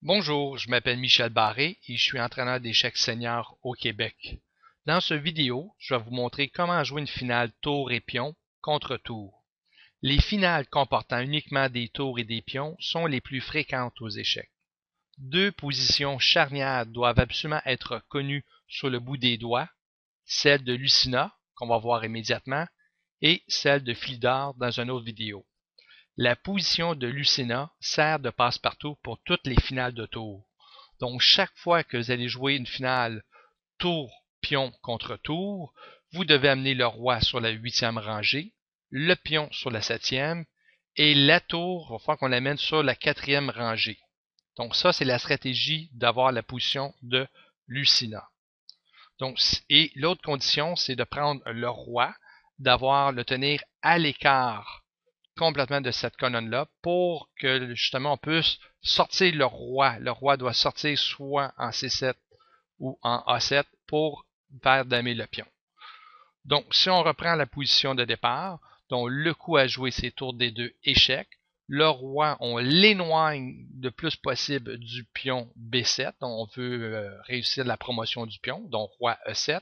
Bonjour, je m'appelle Michel Barré et je suis entraîneur d'échecs senior au Québec. Dans cette vidéo, je vais vous montrer comment jouer une finale tour et pion contre tour. Les finales comportant uniquement des tours et des pions sont les plus fréquentes aux échecs. Deux positions charnières doivent absolument être connues sur le bout des doigts, celle de Lucina, qu'on va voir immédiatement, et celle de Philidor dans une autre vidéo. La position de Lucina sert de passe-partout pour toutes les finales de tour. Donc, chaque fois que vous allez jouer une finale tour-pion contre tour, vous devez amener le roi sur la 8e rangée, le pion sur la 7e, et la tour, il va falloir qu'on l'amène sur la 4e rangée. Donc, ça, c'est la stratégie d'avoir la position de Lucina. Donc, et l'autre condition, c'est de prendre le roi, d'avoir le tenir à l'écart complètement de cette colonne-là pour que justement on puisse sortir le roi. Le roi doit sortir soit en C7 ou en A7 pour faire damer le pion. Donc, si on reprend la position de départ, donc le coup à jouer, c'est tour D2 échec. Le roi, on l'éloigne le plus possible du pion B7. Donc, on veut réussir la promotion du pion, donc roi E7.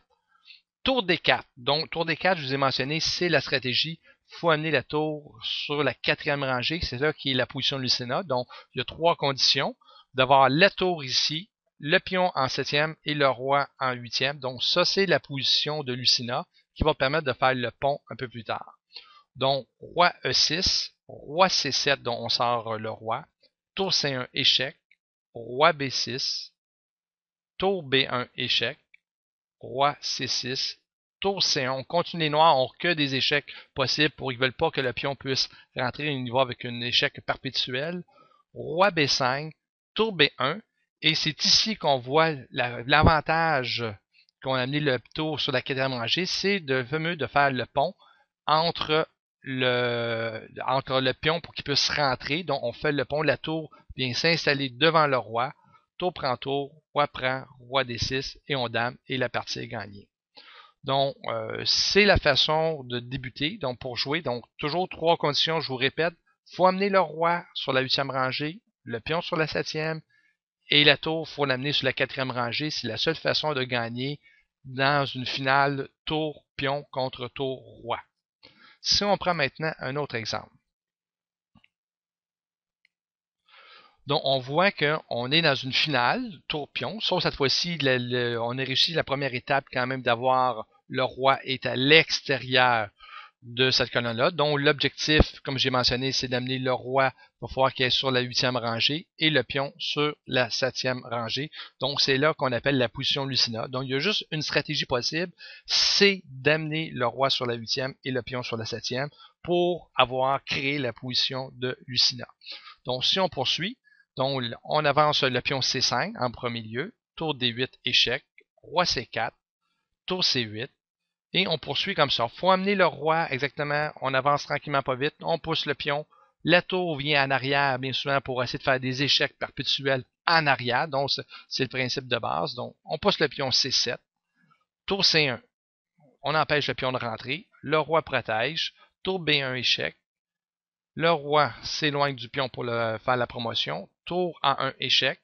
Tour D4. Donc, tour D4, je vous ai mentionné, c'est la stratégie. Il faut amener la tour sur la 4e rangée. C'est là qui est la position de Lucina. Donc, il y a trois conditions. D'avoir la tour ici, le pion en 7e et le roi en 8e. Donc, ça, c'est la position de Lucina qui va permettre de faire le pont un peu plus tard. Donc, roi E6, roi C7, dont on sort le roi, tour C1 échec, roi B6, tour B1 échec, roi C6, tour C1. On continue les noirs, on que des échecs possibles pour qu'ils ne veulent pas que le pion puisse rentrer au niveau avec un échec perpétuel. Roi B5, tour B1. Et c'est ici qu'on voit l'avantage qu'on a amené le tour sur la 4e rangée, c'est de faire le pont entre le pion pour qu'il puisse rentrer. Donc, on fait le pont, la tour vient s'installer devant le roi. Tour prend tour, roi prend, roi D6 et on dame et la partie est gagnée. Donc, c'est la façon de débuter. Donc, pour jouer, donc toujours trois conditions, je vous répète. Il faut amener le roi sur la 8e rangée, le pion sur la 7e et la tour, il faut l'amener sur la 4e rangée. C'est la seule façon de gagner dans une finale tour-pion contre tour-roi. Si on prend maintenant un autre exemple. Donc, on voit qu'on est dans une finale, tour-pion, sauf cette fois-ci, on a réussi la première étape quand même d'avoir le roi est à l'extérieur de cette colonne-là. Donc, l'objectif, comme j'ai mentionné, c'est d'amener le roi, il va falloir qu'il est sur la 8e rangée, et le pion sur la 7e rangée. Donc, c'est là qu'on appelle la position Lucina. Donc, il y a juste une stratégie possible, c'est d'amener le roi sur la 8e et le pion sur la 7e pour avoir créé la position de Lucina. Donc, si on poursuit, donc, on avance le pion C5 en premier lieu, tour D8 échec, roi C4, tour C8, et on poursuit comme ça. Il faut amener le roi exactement, on avance tranquillement pas vite, on pousse le pion, la tour vient en arrière bien souvent pour essayer de faire des échecs perpétuels en arrière, donc c'est le principe de base. Donc, on pousse le pion C7, tour C1, on empêche le pion de rentrer, le roi protège, tour B1 échec, le roi s'éloigne du pion pour faire la promotion. Tour A1 échec.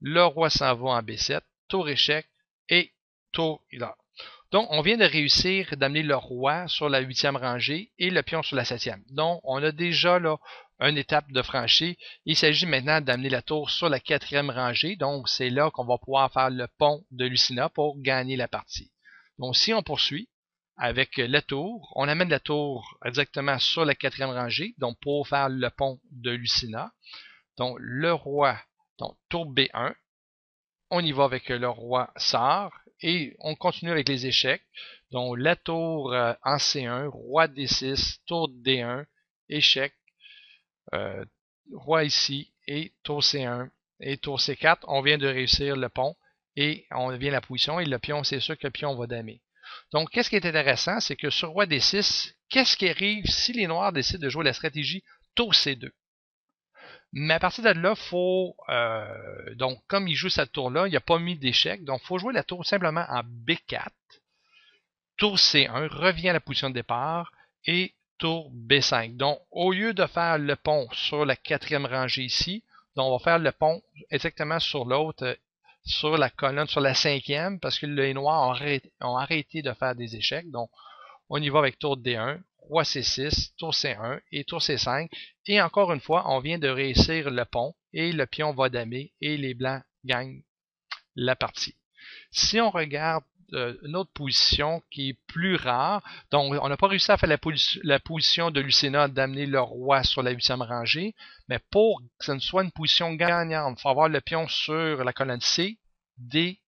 Le roi s'en va en B7. Tour échec. Et tour là. Donc, on vient de réussir d'amener le roi sur la 8e rangée et le pion sur la 7e. Donc, on a déjà là une étape de franchie. Il s'agit maintenant d'amener la tour sur la 4e rangée. Donc, c'est là qu'on va pouvoir faire le pont de Lucina pour gagner la partie. Donc, si on poursuit, avec la tour, on amène la tour exactement sur la 4e rangée, donc pour faire le pont de Lucina. Donc le roi, donc tour B1, on y va avec le roi sort et on continue avec les échecs. Donc la tour en C1, roi D6, tour D1, échec, roi ici et tour C1 et tour C4. On vient de réussir le pont et on vient la position et le pion, c'est sûr que le pion va damer. Donc, qu'est-ce qui est intéressant, c'est que sur roi D6, qu'est-ce qui arrive si les noirs décident de jouer la stratégie tour C2? Mais à partir de là, faut donc comme il joue cette tour-là, il n'a pas mis d'échec, donc il faut jouer la tour simplement en B4. Tour C1 revient à la position de départ et tour B5. Donc, au lieu de faire le pont sur la quatrième rangée ici, donc on va faire le pont exactement sur l'autre, sur la colonne, sur la cinquième, parce que les noirs ont arrêté de faire des échecs. Donc, on y va avec tour D1, roi C6, tour C1 et tour C5. Et encore une fois, on vient de réussir le pont et le pion va damer et les blancs gagnent la partie. Si on regarde une autre position qui est plus rare, donc on n'a pas réussi à faire la position de Lucena d'amener le roi sur la 8e rangée, mais pour que ce ne soit une position gagnante, il faut avoir le pion sur la colonne C, D,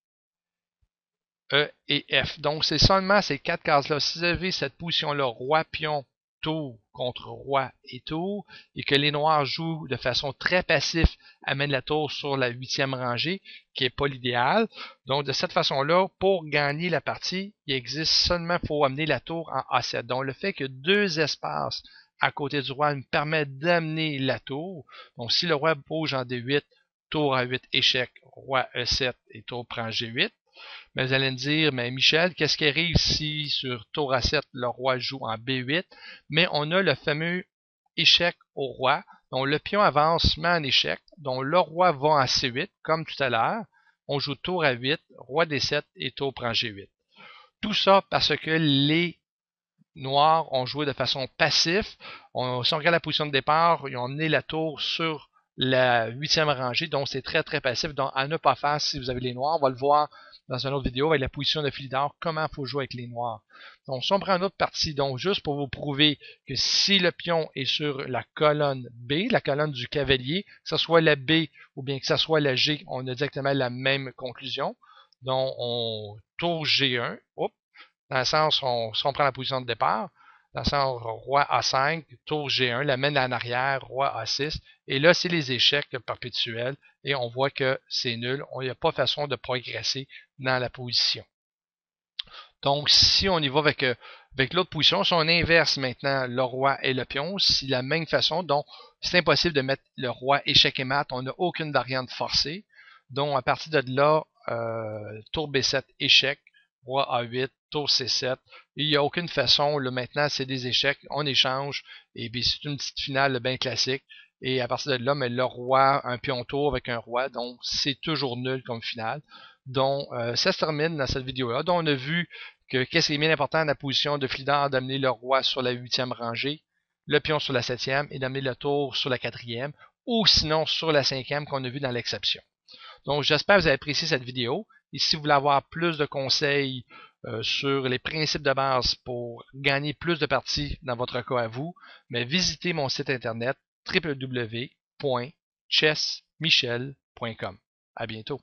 E et F. Donc c'est seulement ces 4 cases-là. Si vous avez cette position-là, roi, pion, tour contre roi et tour, et que les noirs jouent de façon très passive, amènent la tour sur la 8e rangée, qui n'est pas l'idéal. Donc de cette façon-là, pour gagner la partie, il existe seulement, il faut amener la tour en A7. Donc le fait que 2 espaces à côté du roi me permet d'amener la tour. Donc si le roi bouge en D8, tour A8, échec, roi E7 et tour prend G8. Mais vous allez me dire, mais Michel, qu'est-ce qui arrive si sur tour A7, le roi joue en B8? Mais on a le fameux échec au roi. Donc le pion avance, met en échec. Donc le roi va en C8, comme tout à l'heure. On joue tour A8, roi D7 et tour prend G8. Tout ça parce que les noirs ont joué de façon passive. Si on regarde la position de départ, ils ont amené la tour sur la 8e rangée, donc c'est très très passif. Donc à ne pas faire si vous avez les noirs, on va le voir dans une autre vidéo avec la position de Philidor, comment il faut jouer avec les noirs. Donc si on prend une autre partie, donc juste pour vous prouver que si le pion est sur la colonne B, la colonne du cavalier, que ce soit la B ou bien que ce soit la G, on a exactement la même conclusion. Donc on tour G1, dans le sens, si on prend la position de départ, dans le sens roi A5, tour G1, l'amène en arrière, roi A6, et là, c'est les échecs perpétuels, et on voit que c'est nul, il n'y a pas façon de progresser dans la position. Donc, si on y va avec l'autre position, si on inverse maintenant le roi et le pion, c'est la même façon, donc c'est impossible de mettre le roi échec et mat, on n'a aucune variante forcée, donc à partir de là, tour B7, échec, roi A8, tour C7. Il n'y a aucune façon, là maintenant c'est des échecs, on échange, et puis c'est une petite finale bien classique. Et à partir de là, mais le roi, un pion tour avec un roi, donc c'est toujours nul comme finale. Donc ça se termine dans cette vidéo-là. Donc on a vu que qu'est-ce qui est bien important dans la position de Philidor, d'amener le roi sur la 8e rangée, le pion sur la 7e et d'amener le tour sur la 4e, ou sinon sur la 5e qu'on a vu dans l'exception. Donc, j'espère que vous avez apprécié cette vidéo. Et si vous voulez avoir plus de conseils sur les principes de base pour gagner plus de parties dans votre cas à vous, mais visitez mon site internet www.chessmichel.com. À bientôt.